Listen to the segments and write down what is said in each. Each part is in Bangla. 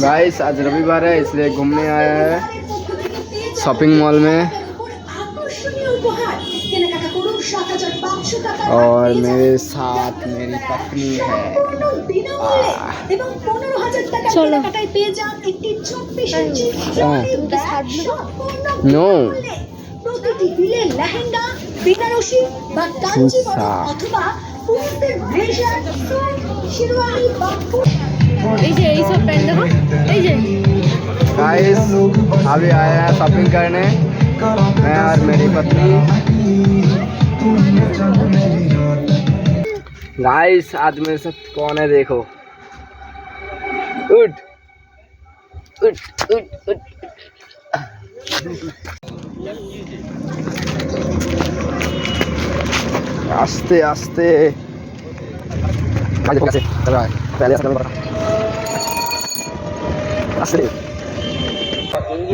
गाइस आज रविवार है इसलिए घूमने आया है शॉपिंग मॉल में और मेरे साथ मेरी पत्नी है। चलो नो गाइस अभी आया है शॉपिंग करने मैं और मेरी पत्नी। गाइस आज मेरे साथ कौन है देखो। उठ उठ उठ उठ आस्ते आस्ते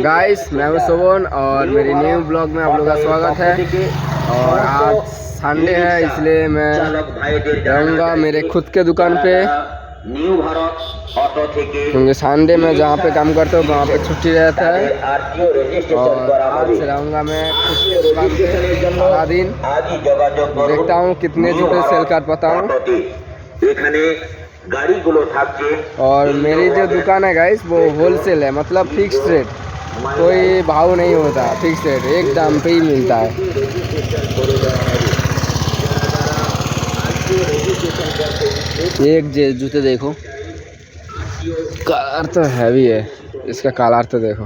गाइस मैं हूं शोभन और मेरी न्यू ब्लॉग में आप लोगों का स्वागत है। और आज संडे है इसलिए मैं रहूँगा मेरे खुद के दुकान पे क्योंकि संडे में जहाँ पे काम करता हूँ वहाँ पे छुट्टी रहता है। और आज से रहूँगा मैं खुद के दुकान पे सारा दिन। देखता हूँ कितने जूते सेल कर पाता हूँ। और मेरी जो दुकान है गाइस वो होलसेल है, मतलब फिक्स रेट, कोई भाव नहीं होता, फिक्स रेट एक दाम पे ही मिलता है। एक जूते देखो, कलर तो हैवी है इसका, कलर तो देखो।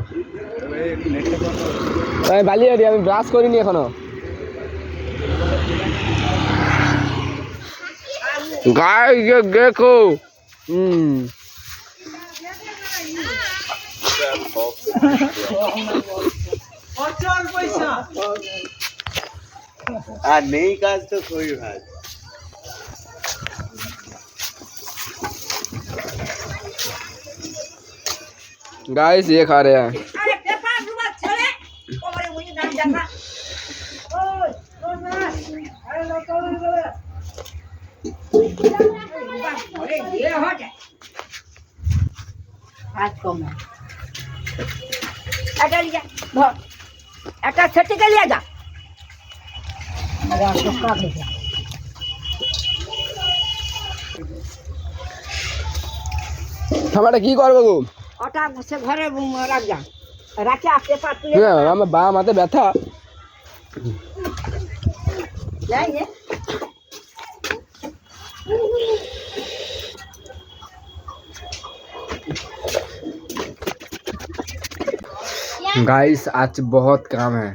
भाली আমি ব্রাশ করিনি এখনো। गाइस ये देखो नहीं काज तो कोई बात। गाइस ये खा रहे हैं। हमारा की করব গো ওটা সে ঘরে রাখ যা রাখে পেপার তুলে না আমার বাম হাতে ব্যথা যাই নে। गाइस आज बहुत काम है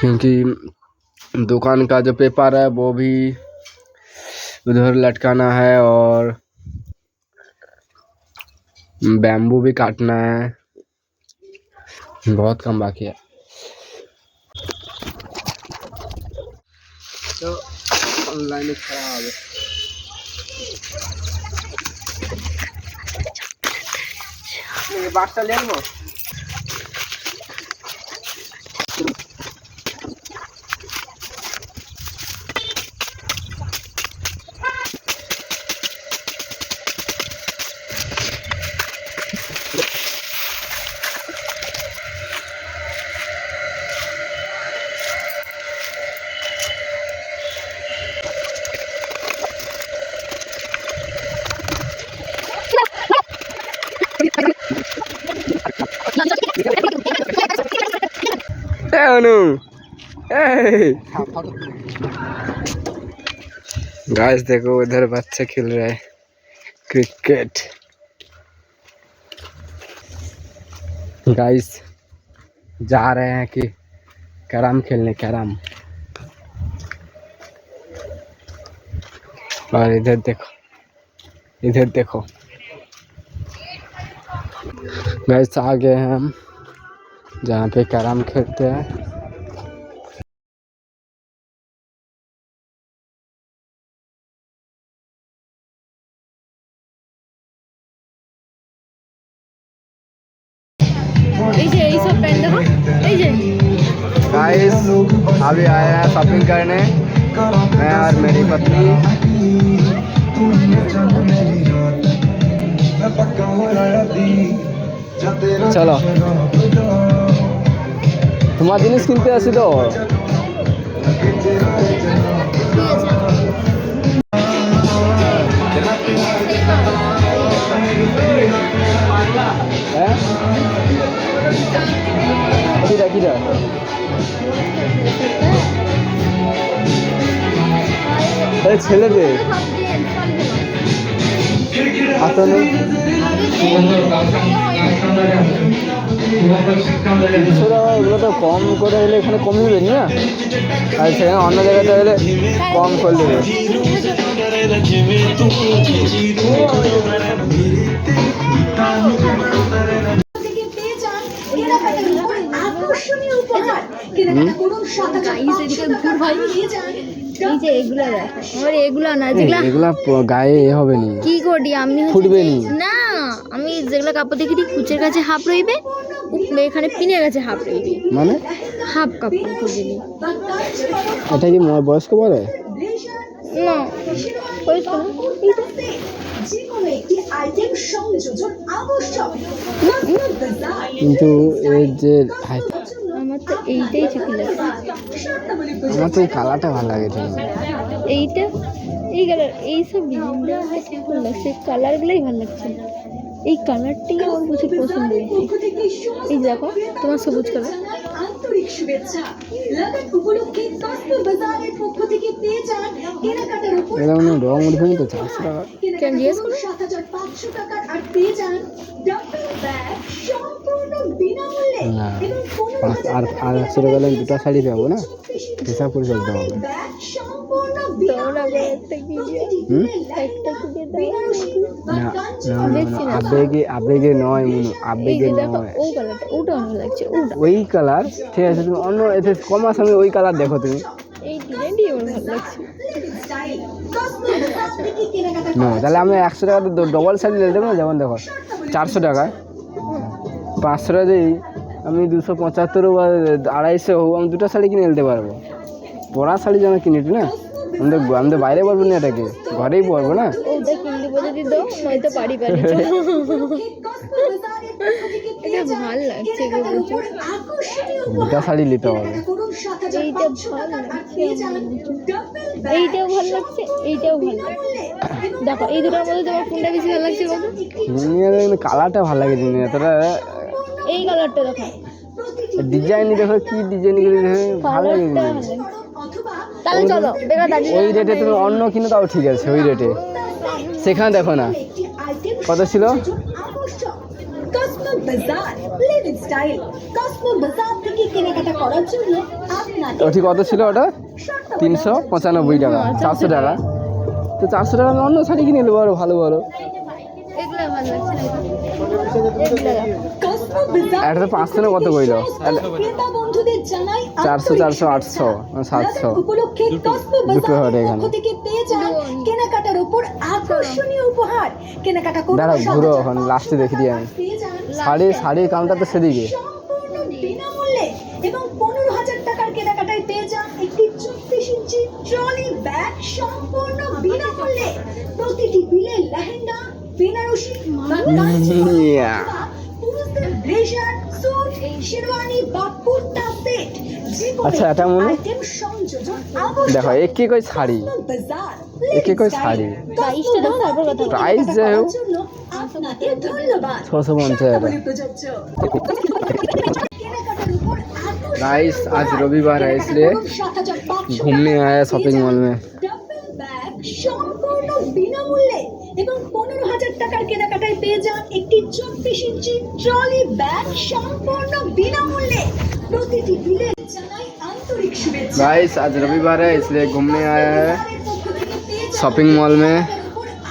क्योंकि दुकान का जो पेपर है वो भी उधर लटकाना है और बैम्बू भी काटना है, बहुत काम बाकी है। तो ऑनलाइन खराब है। ये बाक्सा ले लो। गाइस देखो इधर बच्चे खेल रहे हैं क्रिकेट। गाइस जा रहे हैं कि कैरम खेलने, कैरम। और इधर देखो, इधर देखो गाइस आ गए हैं हम जहाँ पे कैरम खेलते हैं। गाइस अभी आया है शॉपिंग करने मैं और मेरी पत्नी। চলো তোমার জিনিস কিনতে আসি তো হ্যাঁ কিরা কিরা ছেলেদের আসলে 300 টাকা এগুলো তো কম করে হলে এখানে কমবে না আর সেখানে অন্য জায়গাতে হলে কম করে দেবে এগুলা গায়ে এ হবে নি কি করি আমি ফুটবে নি না আমি যেগুলো কাপড় দেখি কুচের কাছে হাফ রইবে এখানে পিনের কাছে হাফ রইবে মানে হাফ কাপড় খুঁজলি এটা কি বয়স্ক বলে না বয়স্ক না এইটা কিন্তু এর যে আমার তো এইটাই ঠিক লাগছে আমার তো এই কালারটা ভালো লাগে এইটা এই কালার এইসব ডিজাইনটা আমার ঠিক ভালো লাগছে কালারগুলোই ভালো লাগছে এই কালারটাই আমার প্রচুর পছন্দ হয়েছে এই দেখো তোমার সবুজ কালার আন্তরিক শুভেচ্ছা লাগান উপলক্ষে কসমো বাজারের পক্ষ থেকে পেয়ে যান কেনাকাটার উপর এটা মানে রং উঠবে তো 400 টাকা কেন জিজ্ঞেস করো 7500 টাকার আর পেয়ে যান ডাবল ব্যাগ সম্পূর্ণ বিনামূল্যে এবং আর 100 টাকা লাগে দুটো শাড়ি পাবো না হিসাব করে চলতে হবে ব্যাগ সম্পূর্ণ তোমরা একটা কি একটা কি না আবেগে নয় মনু আবেগে দেখো নয় ও কালারটা ওটা ভালো লাগছে ওটা ওই কালার ঠিক আছে তুমি অন্য এতে কম আসামে ওই কালার দেখো তুমি এই ডিজাইনটি আমার ভালো লাগছে স্টাইল কসমো বাজার থেকে কেনাকাটা না তাহলে আমি 100 টাকা ডবল শাড়ি নিয়ে দেবো না যেমন দেখো 400 টাকা 500 টাকা দিই আমি 275 বা 250 হোক আমি দুটো শাড়ি কিনে নিতে পারবো পরা শাড়ি যেন কিনে না আমি তো বাইরে পরবো না এটাকে ঘরেই পরবো না ওটা কিনতে বলে দিত নয়তো বাড়ি বাড়ি এটা ভালো লাগছে গো প্রচুর দুটো শাড়ি নিতে হবে এইটা ভালো লাগছে এইটাও ভালো লাগছে এইটাও ভালো লাগছে দেখো এই দুটোর মধ্যে তোমার কোনটা বেশি ভালো লাগছে বলো কালারটা ভালো লাগে এতটা এই কালারটা দেখো ডিজাইন দেখো কি ডিজাইন ভালো লাগে তাহলে চলো বেকার দাঁড়িয়ে ওই রেটে তুমি অন্য কিনো তাও ঠিক আছে ওই রেটে সেখানে দেখো না কত ছিল কসমো বাজার লিভিং স্টাইল কসমো বাজার থেকে কেনাকাটা করার জন্য আপনাদের ওটি কত ছিল ওটা 395 টাকা 400 টাকা তো 400 টাকা আমি অন্য শাড়ি কিনে নেবো আরো ভালো ভালো এগুলো ভালো লাগছে এগুলো কসমো বাজার একটা 500 না কত কইলো ক্রেতা বন্ধুদের জানাই 400 400 800 700 উপলক্ষে কসমো দুটো হবে বাজারের এখানে। পক্ষ থেকে পেয়ে যান কেনাকাটার উপর আকর্ষণীয় উপহার কেনাকাটা করুন দাঁড়াও ঘুরো এখন লাস্টে দেখি দিই আমি পেয়ে যান শাড়ির কাউন্টার তো সেদিকে সম্পূর্ণ বিনামূল্যে এবং 15,000 টাকার কেনাকাটায় পেয়ে যান একটি 34 ইঞ্চি ট্রলি ব্যাগ সম্পূর্ণ বিনামূল্যে প্রতিটি বিলে লেহেঙ্গা বেনারসি বা কাঞ্চি ইয়া। পুরুষদের ব্লেজার স্যুট শেরওয়ানি বা কুর্তা সেট আচ্ছা, এটা মনে- আইটেম সংযোজন আবশ্যক। দেখো একে কই শাড়ি বাজার একে কই শাড়ি প্রাইসটা দেখো তারপর কথা বলো। প্রাইস যাই হোক জন্য আপনাকে ধন্যবাদ 650 টাকা বলে প্রযোজ্য কেনাকাটার উপর আকর্ষণীয় गाइस आज रविवार है इसलिए 7,500 घूमने आया शॉपिंग मॉल में ডাবল ব্যাগ সম্পূর্ণ বিনামূল্যে এবং 15,000 টাকার কেনাকাটায় পেয়ে যান একটি 24 ইঞ্চি ট্রলি ব্যাগ সম্পূর্ণ বিনামূল্যে প্রতিটি বিলে জানাই আন্তরিক শুভেচ্ছা गाइस आज रविवार है इसलिए घूमने आया है शॉपिंग मॉल में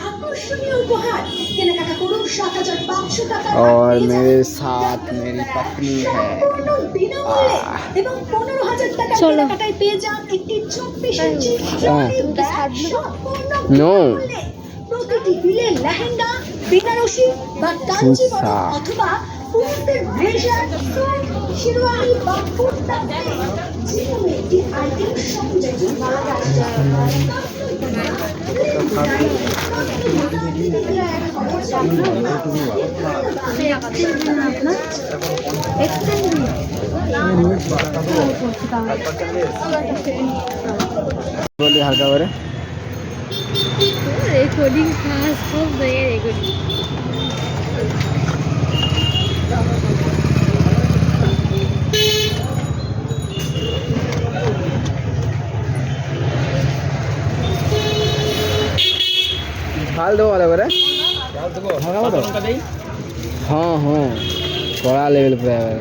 আকর্ষণীয় উপহার কেনাকাটা করুন 7,500 টাকা और मेरे साथ मेरी पत्नी है সম্পূর্ণ বিনামূল্যে এবং 15,000 টাকা চলো। কেনাকাটায় পেয়ে যান একটি 24 ইঞ্চি হ্যাঁ। ট্রলি ব্যাগ সম্পূর্ণ নো বিনামূল্যে প্রতিটি বিলে লেহেঙ্গা বেনারসি বা কাঞ্চিবরম আচ্ছা। অথবা পুরুষদের ব্লেজার স্যুট শেরওয়ানি বা কুর্তা সেট যে কোনো একটি আইটেম সংযোজন করা যায় বলি হালকা করে রেকর্ডিং ক্লাস সব জায়গায় রেকর্ডিং। ঢাল দেবো ভালো করে हाँ हाँ बड़ा लेवल पे है